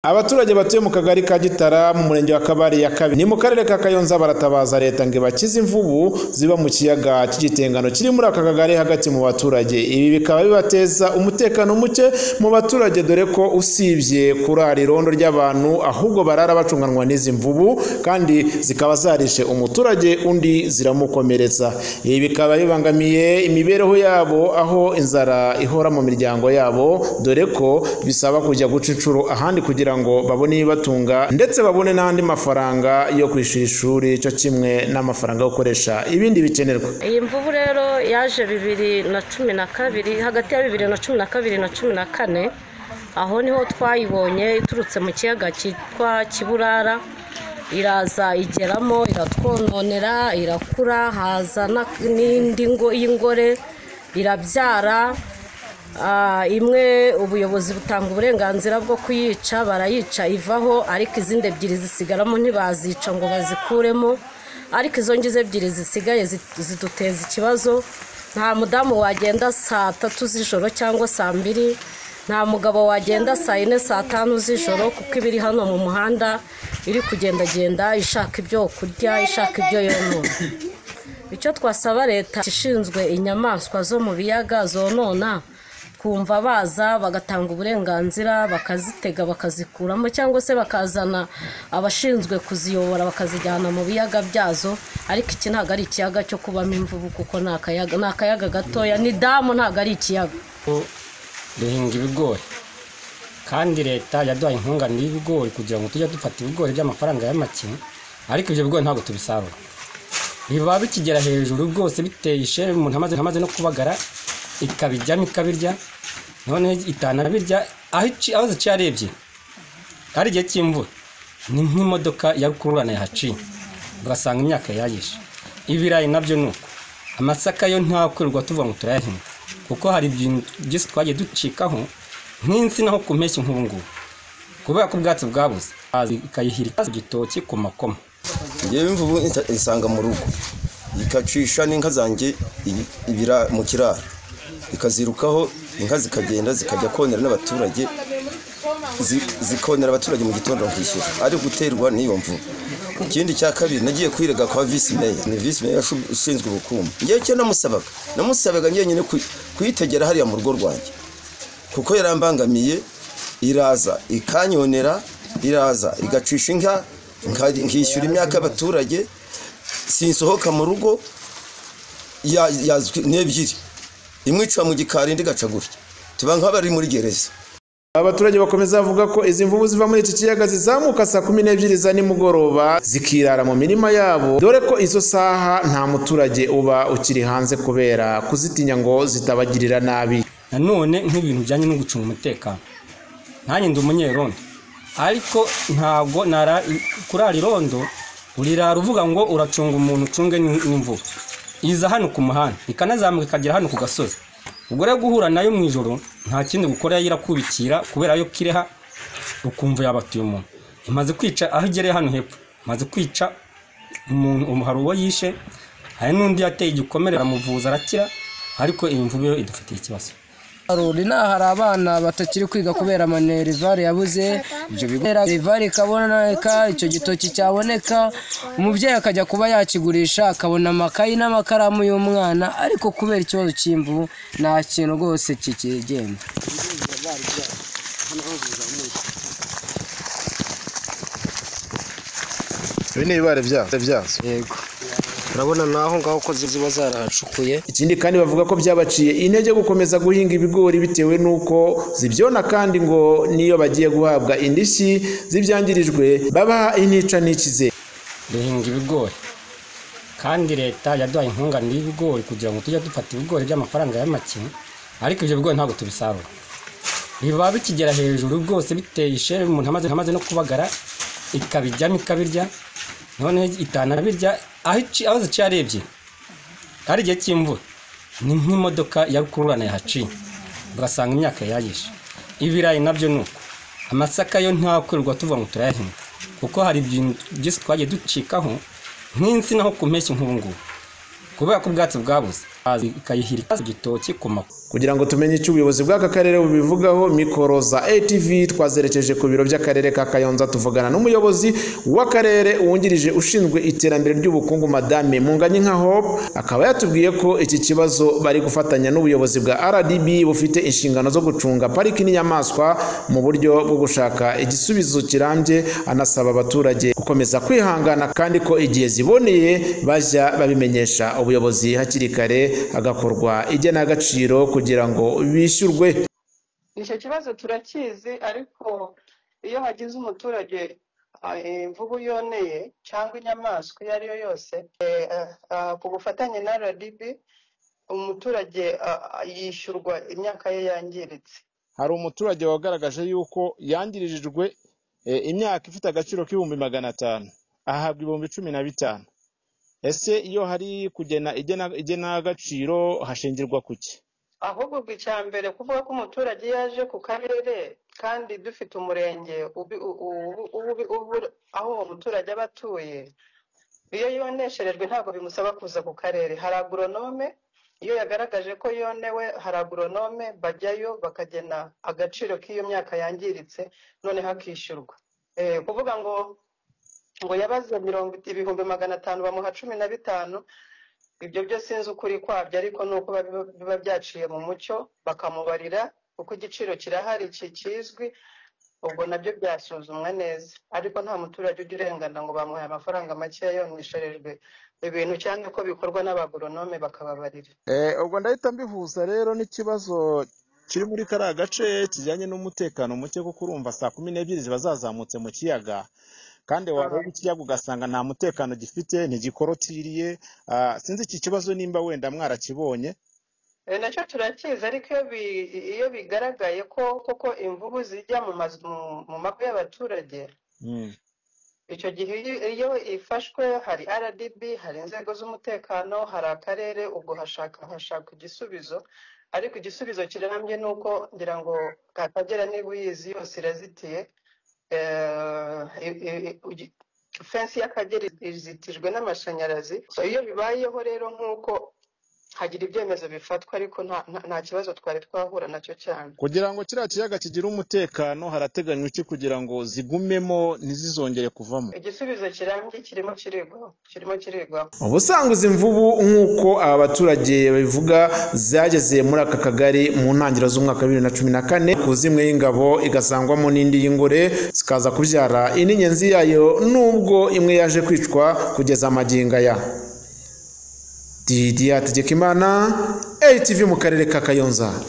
Abaturage batuye mu kagari ka Gitara mu murenge wa Kabare ya kabiri ni mu karere ka Kayonza baratabaza leta ngo bakize imvubu ziba mu kiyaga cy'igitengano kiri muri aka kagari hagati mu baturage. Ibi bikaba bibateza umutekano muke mu baturage, dore ko usibye kurara irondo ry'abantu ahubwo barara bacunganwa n'izi mvubu kandi zikaba zarishe umuturage undi ziramukomeretsa. Ibi bikaba bibangamiye imibereho yabo, aho inzara ihora mu miryango yabo, dore ko bisaba kujya guca inshuro ahandi kugira ngo babone ibibatunga ndetse babone n'andi mafaranga yo kwishura ishuri, cyo kimwe n'amafaranga yo gukoresha ibindi bikenerwa. Iyi mvubu rero yaje 2012, hagati ya 2012 na 2014, aho niho twayibonye iturutse mu kiyaga cyitwa Kiburara, iraza igeramo iratwononera, irakura, haza n'indi y'ingore irabyara. Imwe ubuyobozi butanga uburenganzira bwo kuyica, barayica ivaho, ariko izindi ebyiri zisigaramo ntibazica ngo bazikuremo, ariko izo ngize ebyiri zisigaye ziduteza ikibazo. Nta mudamu wagenda saa 3 z'ijoro cyangwa saa 2, nta mugabo wagenda saa 4 saa 5 z'ijoro, kuko ibiri hano mu muhanda iri kugendagenda ishaka ibyo kurya, ishaka ibyo yonona. Icyo twasaba leta ishinzwe inyamaswa zo mu biyaga zonona, kumva baza bagatanga uburenganzira, bakazitega bakazikuramo, cyangwa se bakazana abashinzwe kuziyobora bakazijyana mu biyaga byazo. Ariko iki ntabwo ari ikiyaga cyo kubamo imvubu, kuko ni akayaga gatoya, ni damu, ntabwo ari ikiyaga. Duhinga ibigori kandi leta yaduhaye inkunganire y'ibigori kugira ngo tujye dufata ibigori by'amafaranga y'amake, ariko ibyo bigori ntabwo tubisarura, biba bikigera hejuru rwose biteye ishere. Umuntu amaze no kubagara ikabijyamo ikabirya, none itanabirya aho ziciye arebye. Ari igihe cy'imvura ni nk'imodoka ya rukururana yahaciye, ugasanga imyaka yayishe. Ibirayi nabyo nuko, amasaka yo ntakwirirwa tuvuga ngo turayahinga, kuko hari ibintu byose twagiye ducikaho nk'insina ho ku mpeshyi nk'ubu ngubu, kubera ko ubwatsi bwabuze, ikayihirika igitoki ku makoma. Ngewe imvubu isanga mu rugo ikacisha n'inka zanjye ibira mu kiraro, ikazirukaho inka zikagenda zikajya konera n'abaturage, zikonera abaturage mu gitondo nkishyura, ari guterwa n'iyo mvubu. Ikindi cya kabiri, nagiye kwirega kwa vice mayor, ni vice mayor ushinzwe ubukungu. Ngewe cyo namusabaga ngiye nyine kuyitegera hariya mu rugo rwanjye, kuko yarambangamiye. Iraza ikanyonera, iraza igacisha inka, nkishyura imyaka y'abaturage, sinsohoka mu rugo n'ebyiri, imwica mu gikari indi gaca gutya, tuba nk'abari muri gereza. Abaturage bakomeza bavuga ko izi mvubu ziva muri iki kiyaga zizamuka saa 12 za nimugoroba zikirara mu mirima yabo, dore ko izo saha nta muturage uba ukiri hanze kubera kuzitinya ngo zitabagirira nabi. Nanone nk'ibintu bijyanye no gucunga umutekano, nanjye ndi umunyerondo, ariko ntabwo kurara irondo urirara uvuga ngo uracunga umuntu ucunge n'imvubu. Iza hano ku muhanda ikanazamuka ikagera hano ku gasozi, ubwo rero guhura nayo mu ijoro nta kindi gukora, yirakubikira kubera yo kireha, ukumva yabatuye umuntu. Imaze kwica aho igereye hano hepfo, imaze kwica umuntu, hari uwo yishe, hari n'undi yateye igikomere aramuvuza arakira, ariko iyi mvubu yo idufitiye ikibazo. Hari abana batakiri kwiga kubera manerivare yabuze, ibyo bigora rivare ikaboneka, icyo gitoki cyaboneka, umubyeyi akajya kuba yakigurisha akabona amakayi n'amakaramu y'umwana, ariko kubera ikibazo cy'imvubu nta kintu rwose kikigenda. Ibi ni ibibare byazo. Yego, urabona naho ngaho ko ziba zarahacukuye. Ikindi kandi bavuga ko byabaciye intege gukomeza guhinga ibigori bitewe n'uko zibyona, kandi ngo niyo bagiye guhabwa indishyi zibyangirijwe babaha intica n'ikize. Duhinga ibigori kandi leta yaduhaye inkunganire y'ibigori kugira ngo tujye dufata ibigori by'amafaranga y'amake, ariko ibyo bigori ntabwo tubisarura, biba bikigera hejuru rwose biteye ishere. Umuntu amaze no kubagara ikabijyamo ikabirya, none itanabirya aho ziciye arebye. Ari igihe cy'imvura ni nk'imodoka ya rukururana yahaciye, ugasanga imyaka yayishe. Ibirayi nabyo nuko, amasaka yo ntakwirirwa tuvuga ngo turayahinga, kuko hari ibintu byose twagiye ducikaho nk'insina ho ku mpeshyi nk'ubu ngubu, kubera ko ubwatsi bwabuze, ikayihirika igitoki ku makoma. Kugira ngo tumenye icyo ubuyobozi bw'aka karere bubivugaho, mikoro za ATV twazerekeje ku biro by'akarere ka Kayonza tuvugana n'umuyobozi w'akarere wungirije ushinzwe iterambere ry'ubukungu Madame Munganyinka Hope, akaba yatubwiye ko iki kibazo bari gufatanya n'ubuyobozi bwa RDB bufite inshingano zo gucunga pariki n'inyamaswa mu buryo bwo gushaka igisubizo kirambye, anasaba abaturage gukomeza kwihangana kandi ko igihe ziboneye bajya babimenyesha ubuyobozi hakiri kare, hagakorwa igenagaciro kugira ngo bishyurwe. Icyo kibazo turakizi, ariko iyo hagize umuturage imvubu yoneye cyangwa inyamaswa iyo ari yo yose, ku bufatanye na RDB umuturage yishyurwa imyaka ye yangiritse. Hari umuturage wagaragaje yuko yangirijwe imyaka ifite agaciro k'ibihumbi 500, ahabwa 15,000. Ese iyo hari kugena igenagaciro hashingirwa kuki? Ahubwo icya mbere kuvuga ko umuturage yaje ku karere kandi dufite umurenge aho uwo muturage aba atuye, iyo yonesherejwe ntabwo bimusaba kuza ku karere. Hari agoronome, iyo yagaragaje ko yonewe hari agoronome bajyayo bakagena agaciro k'iyo myaka yangiritse, none hakishyurwa. Kuvuga ngo yabaze 500,000 bamuha 15, ibyo byose sinzi ukuri kwabyo, ariko nuko biba byaciye mu mucyo bakamubarira uko igiciro kirahari kizwi, ubwo nabyo byasuzumwa neza. Ariko nta muturage ujya urengana ngo bamuhaye amafaranga make yonesherejwe ibintu, cyangwa ko bikorwa n'abagoronome bakababarira. Ubwo ndahita mbihuza rero n'ikibazo kiri muri kariya gace kijyanye n'umutekano muke, kuko urumva saa 12 ziba zazamutse mu kiyaga, kandi wareba ikiyaga ugasanga nta mutekano gifite, ntigikorotiriye. Sinzi iki kibazo nimba wenda mwarakibonye. Nacyo turakizi, ariko iyo bigaragaye ko koko imvubu zijya mu mago y'abaturage, icyo gihe iyo ifashwe hari RDB, hari inzego z'umutekano, hari akarere, ubwo hashaka igisubizo. Ariko igisubizo kirambye nuko ngira ngo Akagera niba uyizi yose irazitiye, fensi y'Akagera izitijwe n'amashanyarazi. Iyo bibayeho rero nk'uko hagira ibyemezo bifatwa, ariko nta kibazo twari twahura nacyo cyane. Kugira ngo kiriya kiyaga kigire umutekano harateganywa iki kugira ngo zigumemo ntizizongere kuvamo? Igisubizo kirambye kirimo kirigwaho. Ubusanzwe izi mvubu nk'uko aba baturage babivuga zageze muri aka kagari mu ntangiriro z'umwaka 2014, ku zimwe y'ingabo igasangwamo n'indi y'ingore, zikaza kubyara ininyenzi yayo, nubwo imwe yaje kwicwa kugeza amagingo aya. Didier Hategekimana, ATV mu karere ka Kayonza.